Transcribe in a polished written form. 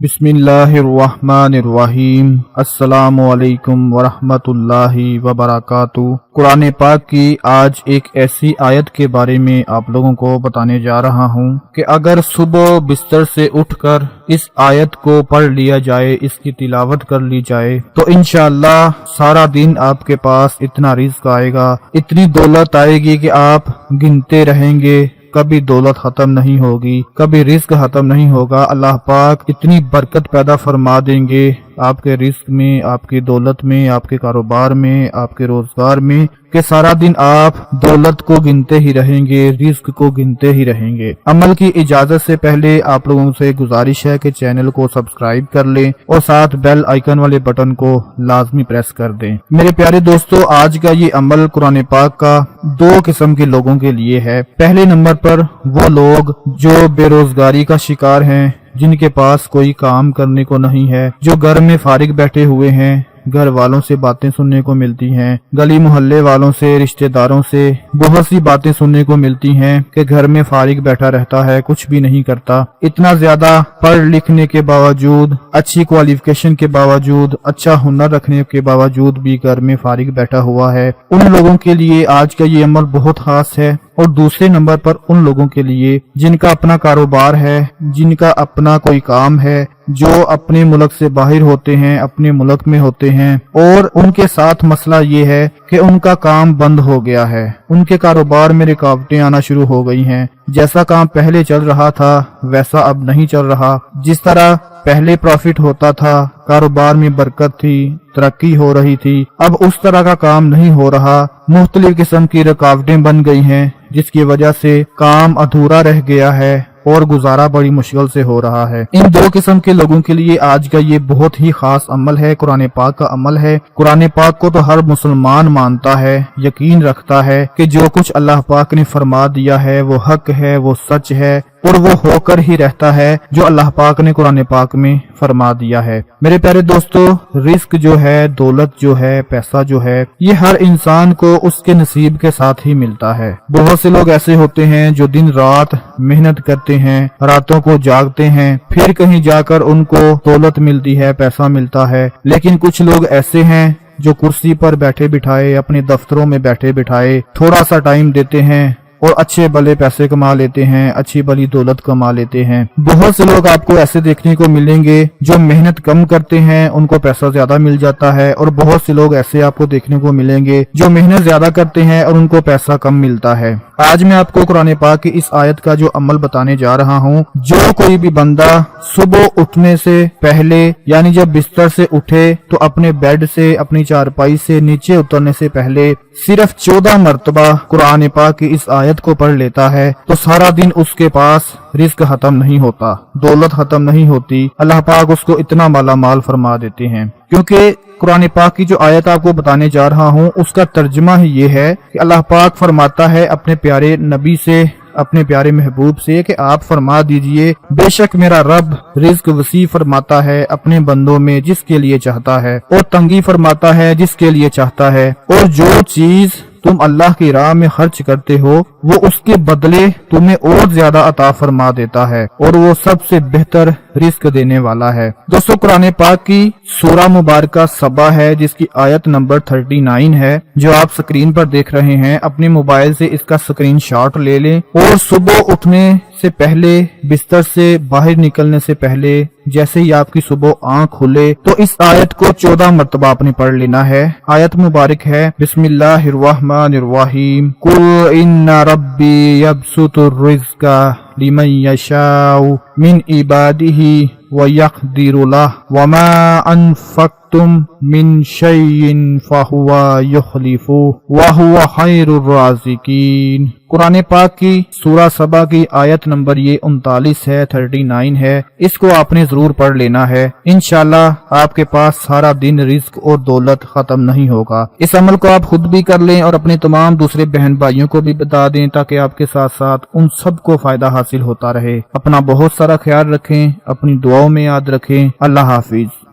بسم اللہ الرحمن الرحیم۔ السلام علیکم ورحمۃ اللہ وبرکاتہ۔ قرآن پاک کی آج ایک ایسی آیت کے بارے میں آپ لوگوں کو بتانے جا رہا ہوں کہ اگر صبح بستر سے اٹھ کر اس آیت کو پڑھ لیا جائے، اس کی تلاوت کر لی جائے تو انشاءاللہ سارا دن آپ کے پاس اتنا رزق آئے گا، اتنی دولت آئے گی کہ آپ گنتے رہیں گے، کبھی دولت ختم نہیں ہوگی، کبھی رزق ختم نہیں ہوگا۔ اللہ پاک اتنی برکت پیدا فرما دیں گے آپ کے رزق میں، آپ کی دولت میں، آپ کے کاروبار میں، آپ کے روزگار میں، کہ سارا دن آپ دولت کو گنتے ہی رہیں گے، رزق کو گنتے ہی رہیں گے۔ عمل کی اجازت سے پہلے آپ لوگوں سے گزارش ہے کہ چینل کو سبسکرائب کر لیں اور ساتھ بیل آئیکن والے بٹن کو لازمی پریس کر دیں۔ میرے پیارے دوستو، آج کا یہ عمل قرآن پاک کا دو قسم کے لوگوں کے لیے ہے۔ پہلے نمبر پر وہ لوگ جو بے روزگاری کا شکار ہیں، جن کے پاس کوئی کام کرنے کو نہیں ہے، جو گھر میں فارغ بیٹھے ہوئے ہیں، گھر والوں سے باتیں سننے کو ملتی ہیں، گلی محلے والوں سے، رشتہ داروں سے بہت سی باتیں سننے کو ملتی ہیں کہ گھر میں فارغ بیٹھا رہتا ہے، کچھ بھی نہیں کرتا، اتنا زیادہ پڑھ لکھنے کے باوجود، اچھی کوالیفیکیشن کے باوجود، اچھا ہنر رکھنے کے باوجود بھی گھر میں فارغ بیٹھا ہوا ہے۔ ان لوگوں کے لیے آج کا یہ عمل بہت خاص ہے۔ اور دوسرے نمبر پر ان لوگوں کے لیے جن کا اپنا کاروبار ہے، جن کا اپنا کوئی کام ہے، جو اپنے ملک سے باہر ہوتے ہیں، اپنے ملک میں ہوتے ہیں، اور ان کے ساتھ مسئلہ یہ ہے کہ ان کا کام بند ہو گیا ہے، ان کے کاروبار میں رکاوٹیں آنا شروع ہو گئی ہیں، جیسا کام پہلے چل رہا تھا ویسا اب نہیں چل رہا، جس طرح پہلے پروفٹ ہوتا تھا، کاروبار میں برکت تھی، ترقی ہو رہی تھی، اب اس طرح کا کام نہیں ہو رہا، مختلف قسم کی رکاوٹیں بن گئی ہیں، جس کی وجہ سے کام ادھورا رہ گیا ہے اور گزارا بڑی مشکل سے ہو رہا ہے۔ ان دو قسم کے لوگوں کے لیے آج کا یہ بہت ہی خاص عمل ہے، قرآن پاک کا عمل ہے۔ قرآن پاک کو تو ہر مسلمان مانتا ہے، یقین رکھتا ہے کہ جو کچھ اللہ پاک نے فرما دیا ہے وہ حق ہے، وہ سچ ہے، اور وہ ہو کر ہی رہتا ہے جو اللہ پاک نے قرآن پاک میں فرما دیا ہے۔ میرے پیارے دوستو، رزق جو ہے، دولت جو ہے، پیسہ جو ہے، یہ ہر انسان کو اس کے نصیب کے ساتھ ہی ملتا ہے۔ بہت سے لوگ ایسے ہوتے ہیں جو دن رات محنت کرتے ہیں، راتوں کو جاگتے ہیں، پھر کہیں جا کر ان کو دولت ملتی ہے، پیسہ ملتا ہے، لیکن کچھ لوگ ایسے ہیں جو کرسی پر بیٹھے بٹھائے، اپنے دفتروں میں بیٹھے بٹھائے تھوڑا سا ٹائم دیتے ہیں اور اچھے بھلے پیسے کما لیتے ہیں، اچھی بھلی دولت کما لیتے ہیں۔ بہت سے لوگ آپ کو ایسے دیکھنے کو ملیں گے جو محنت کم کرتے ہیں، ان کو پیسہ زیادہ مل جاتا ہے، اور بہت سے لوگ ایسے آپ کو دیکھنے کو ملیں گے جو محنت زیادہ کرتے ہیں اور ان کو پیسہ کم ملتا ہے۔ آج میں آپ کو قرآن پاک کی اس آیت کا جو عمل بتانے جا رہا ہوں، جو کوئی بھی بندہ صبح اٹھنے سے پہلے، یعنی جب بستر سے اٹھے تو اپنے بیڈ سے، اپنی چارپائی سے نیچے اترنے سے پہلے صرف 14 مرتبہ قرآن پاک کی اس آیت کو پڑھ لیتا ہے تو سارا دن اس کے پاس رزق ختم نہیں ہوتا، دولت ختم نہیں ہوتی، اللہ پاک اس کو اتنا مالا مال فرما دیتے ہیں۔ کیونکہ قرآن پاک کی جو آیت آپ کو بتانے جا رہا ہوں اس کا ترجمہ ہی یہ ہے کہ اللہ پاک فرماتا ہے اپنے پیارے نبی سے، اپنے پیارے محبوب سے کہ آپ فرما دیجئے، بے شک میرا رب رزق وسیع فرماتا ہے اپنے بندوں میں جس کے لیے چاہتا ہے، اور تنگی فرماتا ہے جس کے لیے چاہتا ہے، اور جو چیز تم اللہ کی راہ میں خرچ کرتے ہو وہ اس کے بدلے تمہیں اور زیادہ عطا فرما دیتا ہے، اور وہ سب سے بہتر رزق دینے والا ہے۔ دوستو، قرآن پاک کی سورہ مبارکہ سبا ہے جس کی آیت نمبر 39 ہے، جو آپ سکرین پر دیکھ رہے ہیں۔ اپنے موبائل سے اس کا سکرین شاٹ لے لیں اور صبح اٹھنے سے پہلے، بستر سے باہر نکلنے سے پہلے، جیسے ہی آپ کی صبح آنکھ کھلے تو اس آیت کو 14 مرتبہ آپ نے پڑھ لینا ہے۔ آیت مبارک ہے، بسم اللہ الرحمن الرحیم، قل ان ربی یبسط الرزق لمن یشاء من عبادہ ویقدر لہ وما انفقتم من شیء فہو یخلفہ وہو خیر الرازقین۔ قرآن پاک کی سورہ سبا کی آیت نمبر یہ 39 ہے، 39 ہے، اس کو آپ نے ضرور پڑھ لینا ہے۔ انشاءاللہ آپ کے پاس سارا دن رزق اور دولت ختم نہیں ہوگا۔ اس عمل کو آپ خود بھی کر لیں اور اپنے تمام دوسرے بہن بھائیوں کو بھی بتا دیں تاکہ آپ کے ساتھ ساتھ ان سب کو فائدہ حاصل ہوتا رہے۔ اپنا بہت سارا خیال رکھیں، اپنی دعاؤں میں یاد رکھیں۔ اللہ حافظ۔